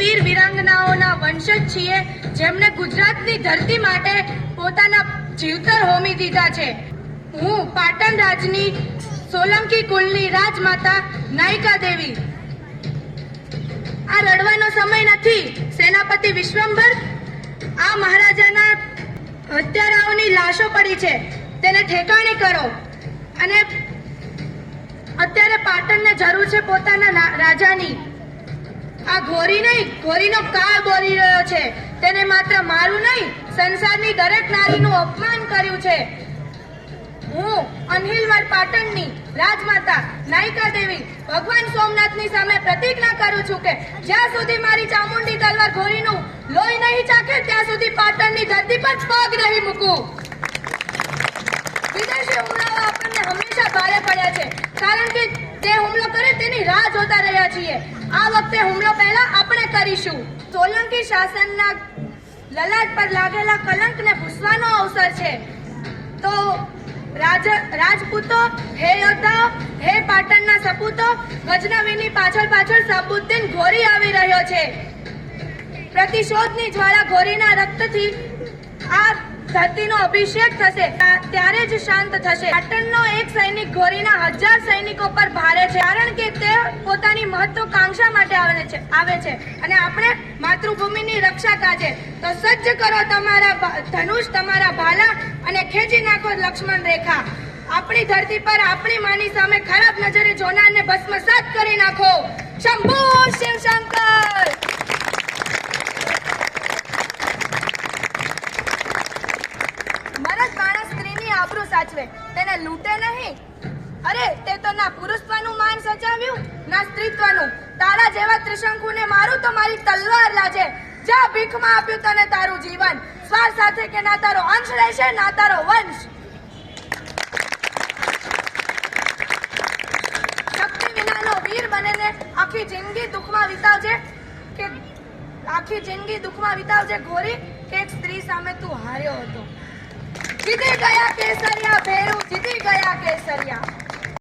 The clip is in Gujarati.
વીર વીરાંગનાઓના વંશજ છીએ, જેમણે ગુજરાતની ધરતી માટે પોતાના જીવતર હોમી દીધા છે. હું પાટણ રાજની સોલંકી કુળની રાજમાતા નાયિકા દેવી. આ રડવાનો સમય નથી. સેનાપતિ વિશ્વંભર, આ મહારાજાના હત્યારાઓની લાશો પડી છે, તેને ઠેકાણે કરો. અને અત્યારે પાટણને જરૂર છે પોતાના રાજાની. આ ઘોરી નહીં, ઘોરીનો કાળ બોલી રહ્યો છે. તેને માત્ર મારું નહીં, સંસારની દરેક નારીનું અપમાન કર્યું છે. હું અનહિલવાડ પાટણની રાજમાતા નાયિકા દેવી ભગવાન સોમનાથની સામે પ્રતિજ્ઞા કરું છું કે જ્યાં સુધી મારી ચામુંડી તલવાર ઘોરીનું લોહી નહીં ચાખે, ત્યાં સુધી પાટણની ધરતી પર પગ નહીં મૂકું. વિદેશી હુમલાઓ આપણને હંમેશા ભારે પડ્યા છે, કારણ કે તે હુમલો કરે તેની રાહ જોતા રહ્યા છીએ. આ વખતે હુમલો પહેલા આપણે કરીશું. સોલંકી શાસનના લલાટ પર લાગેલા કલંકને ભૂસવાનો અવસર છે. તો રાજપૂતો, હે યોદ્ધાઓ, હે પાટણના સપૂતો, ગજનવીની પાછળ પાછળ સાબુદ્દીન ઘોરી આવી રહ્યો છે. પ્રતિશોધની જ્વાળા ઘોરીના રક્તથી આ ધરતીનો અભિષેક થશે, ત્યારે જ શાંત થશે. પાટણનો એક સૈનિક ઘોરીના 1000 સૈનિકો પર ભારે છે, કારણ કે તે પોતાની મહત્વાકાંક્ષા માટે આવે છે અને આપણે માતૃભૂમિની રક્ષા કાજે. તો સજ્જ કરો તમારા ધનુષ, તમારા ભાલા અને ખેંચી નાખો લક્ષ્મણ રેખા. આપણી ધરતી પર આપણી માની સામે ખરાબ નજરે જોનારને ભસ્મસાત કરી નાખો. શંભુ શિવ શંકર. મરદ માણસ સ્ત્રીની આબરૂ સાચવે, તેને લૂંટે નહીં. અરે તે તો ના પુરુષત્વનું માન સચાવ્યું, ના સ્ત્રીત્વનું. તારા જેવા ત્રિશંકુને મારું તો મારી તલવાર લાજે. જા, ભીખમાં આપ્યું તને તારું જીવન. સ્વાર્થ સાથે કે ના તારો અંશ રહેશે, ના તારો વંશ. શક્તિ વિનાનો વીર બનેને આખી જિંદગી દુઃખમાં વિતાવજે ઘોરી, કે એક સ્ત્રી સામે તું હાર્યો હતો. જીતી ગયા કેસરિયા ભેરુ, જીતી ગયા કેસરિયા.